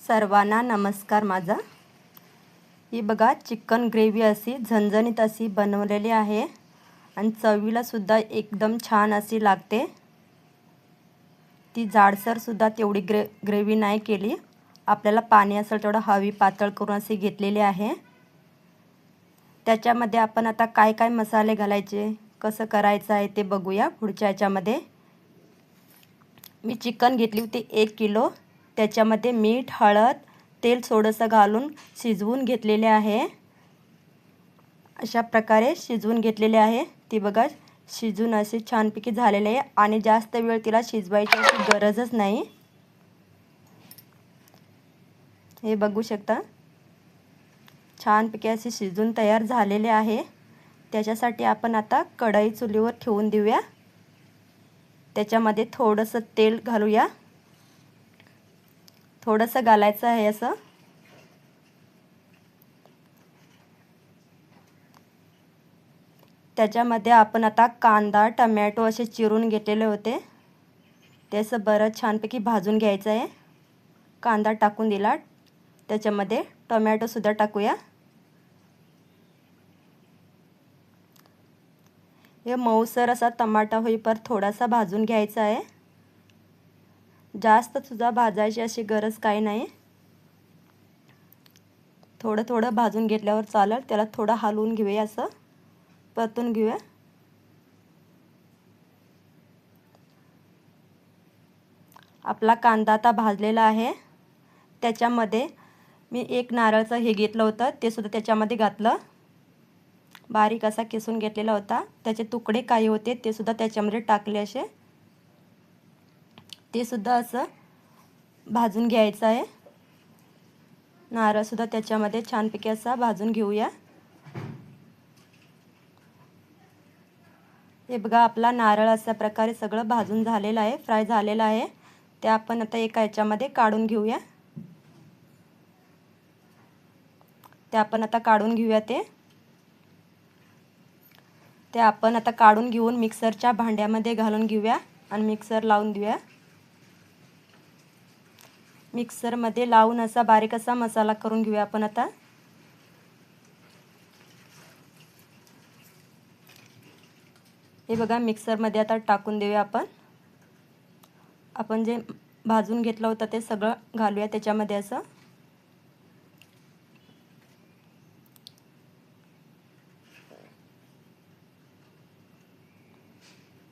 सर्वांना नमस्कार माझा। ही बघा चिकन ग्रेव्ही अशी झणझणीत अशी बनवलेली आहे आणि चवीला सुद्धा एकदम छान अशी लागते। ती जाडसर सुद्धा तेवढी ग्रेव्ही नाही केली, आपल्याला पाणी असेल तेवढं हवी पातळ करून अशी घेतलेली आहे। त्याच्यामध्ये आपण आता काय काय मसाले घालायचे, कसं करायचं आहे ते बघूया पुढच्या याच्यामध्ये। मी चिकन घेतली होती 1 किलो, त्याच्यामध्ये मीठ हळद तेल थोडंसं घालून शिजवून घेतलेले आहे। अशा प्रकारे शिजवून घेतलेले आहे। ती बघा शिजून अशी छानपैकी झालेली आहे आणि जास्त वेळ तिला शिजवायची अशी गरजच नाही। हे बघू शकता छानपैकी अशी शिजून तयार झालेले आहे। त्याच्यासाठी आपण आता कढई चुलीवर ठेवून देऊया। त्याच्यामध्ये थोडंसं तेल घालूया, थोडंसं घालायचं आहे असं। त्याच्यामध्ये आपण आता कांदा टोमॅटो असे चिरून घेतलेले होते, त्याचं बरं छानपैकी भाजून घ्यायचं आहे। कांदा टाकून दिला, त्याच्यामध्ये टोमॅटो सुद्धा टाकूया। हे मऊसर असा टमाटा होईपर्यंत थोडासा भाजून घ्यायचा आहे, जास्त सुद्धा भाजायची अशी गरज काही नाही। थोडं थोडं भाजून घेतल्यावर चालेल, त्याला थोडं हलवून घेऊया, असं परतून घेऊया। आपला कांदा आता भाजलेला आहे। त्याच्यामध्ये मी 1 नारळाचं हे घेतलं होतं, ते सुद्धा त्याच्यामध्ये घातलं, बारीक असा किसून घेतलेला होता। त्याचे तुकडे काही होते ते सुद्धा त्याच्यामध्ये टाकले असे, ते सुद्धा असं भाजून घ्यायचं आहे। नारळ सुद्धा त्याच्यामध्ये छानपैकी असा भाजून घेऊया। हे बघा आपला नारळ अशा प्रकारे सगळं भाजून झालेलं आहे, फ्राय झालेलं आहे। ते आपण आता एका याच्यामध्ये काढून घेऊया। ते आपण आता काढून घेऊया। ते आपण आता काढून घेऊन मिक्सरच्या भांड्यामध्ये घालून घेऊया आणि मिक्सर लावून देऊया। मिक्सरमध्ये लावून असा बारीक असा मसाला करून घेऊया आपण आता। हे बघा मिक्सरमध्ये आता टाकून देऊया आपण जे भाजून घेतलं होतं ते सगळं घालूया त्याच्यामध्ये असं।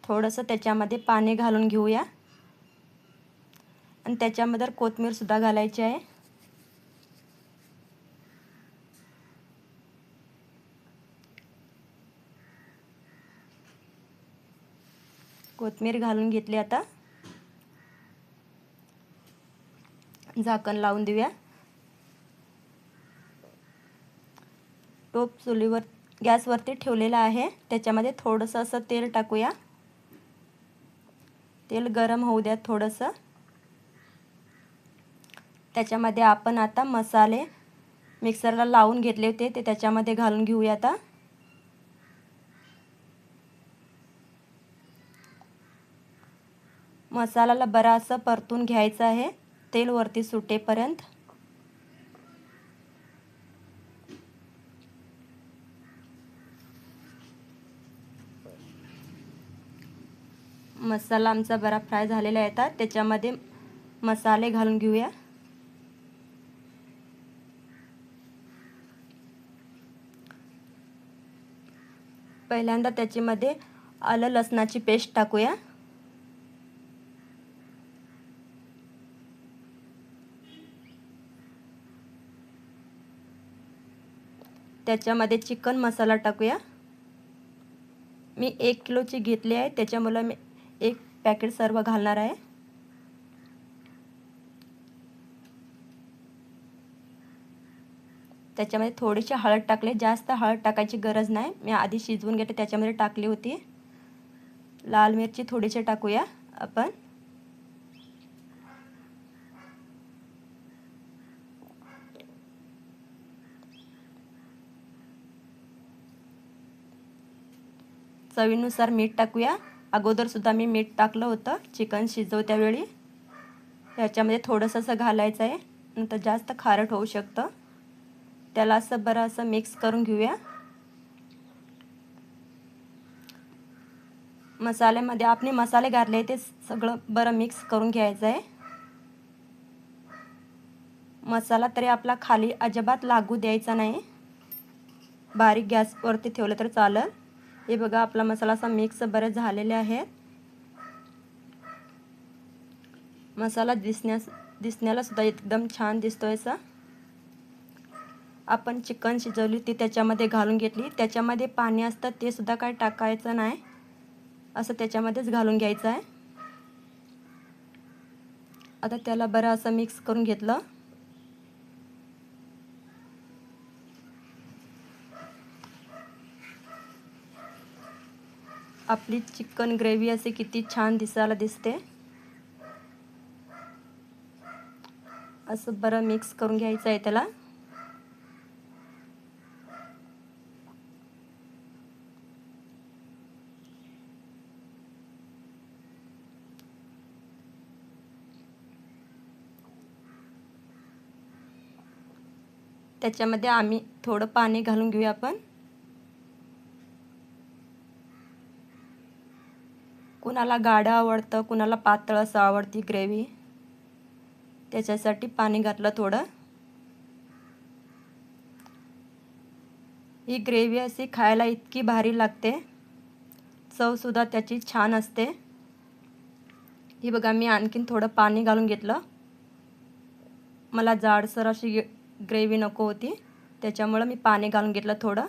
थोडंसं त्याच्यामध्ये पाणी घालून घेऊया आणि त्याच्यामध्ये कोथिंबीर सुद्धा घालायची आहे। कोथिंबीर घालून घेतली, आता झाकण लावून देऊया। टोप चुलीवर गॅसवरती ठेवलेला आहे, त्याच्यामध्ये थोडंसं असं तेल टाकूया। तेल गरम होऊ द्या थोडंसं। त्याच्यामध्ये आपण आता मसाले मिक्सरला लावून घेतले होते ते त्याच्यामध्ये घालून घेऊया। आता मसाल्याला बराचसा परतून घ्यायचा आहे, तेल वरती सुटेपर्यंत। मसाला आमचा बरा फ्राय झालेला आहे। आता त्याच्यामध्ये मसाले घालून घेऊया। पहिल्यांदा त्याच्यामध्ये आलं लसणाची पेस्ट टाकूया। त्याच्यामध्ये चिकन मसाला टाकूया। मी 1 किलोची घेतली आहे, त्याच्यामुळे मी 1 पॅकेट सर्व घालणार आहे। त्याच्यामध्ये थोडीशी हळद टाकले, जास्त हळद टाकायची गरज नाही, मी आधी शिजवून घेते त्याच्यामध्ये टाकली होती। लाल मिरची थोडीशी टाकूया आपण। चवीनुसार मीठ टाकूया। अगोदर सुद्धा मी मीठ टाकलं होतं चिकन शिजवत्या वेळी, याच्यामध्ये थोडंसं असं घालायचं आहे। नंतर जास्त खारट होऊ शकतं. त्याला असं बरं असं मिक्स करून घेऊया. मसाल्यामध्ये आपण मसाले घातले ते सगळं बरं मिक्स करून घ्यायचं आहे. मसाला तरी आपला खाली अजिबात लागू द्यायचा नाही. बारीक गॅसवरती ठेवलं तर चालेल. हे बघा आपला मसाला असा मिक्स बरं झालेले आहे. मसाला दिसण्याला सुद्धा एकदम छान दिसतोय असा. आपण चिकन शिजवली ती त्याच्यामध्ये घालून घेतली. त्याच्यामध्ये पाणी असतं ते सुद्धा काय टाकायचं नाही, असं त्याच्यामध्येच घालून घ्यायचं आहे. आता त्याला बरं असं मिक्स करून घेतलं. आपली चिकन ग्रेव्ही अशी किती छान दिसायला दिसते. असं बरं मिक्स करून घ्यायचं आहे त्याला. त्याच्यामध्ये आम्ही थोडं पाणी घालून घेऊया आपण. कुणाला गाढं आवडतं, कुणाला पातळ असं आवडती ग्रेव्ही, त्याच्यासाठी पाणी घातलं थोडं. ही ग्रेव्ही अशी खायला इतकी भारी लागते, चवसुद्धा त्याची छान असते. ही बघा मी आणखीन थोडं पाणी घालून घेतलं. मला जाडसर अशी ग्रेव्ही नको होती, त्याच्यामुळं मी पाणी घालून घेतलं थोडं.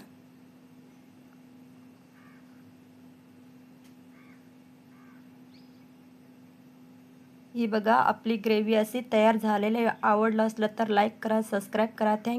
ही बघा आपली ग्रेव्ही अशी तयार झालेली आहे. आवडलं असलं तर लाईक करा, सबस्क्राईब करा. थँक्यू.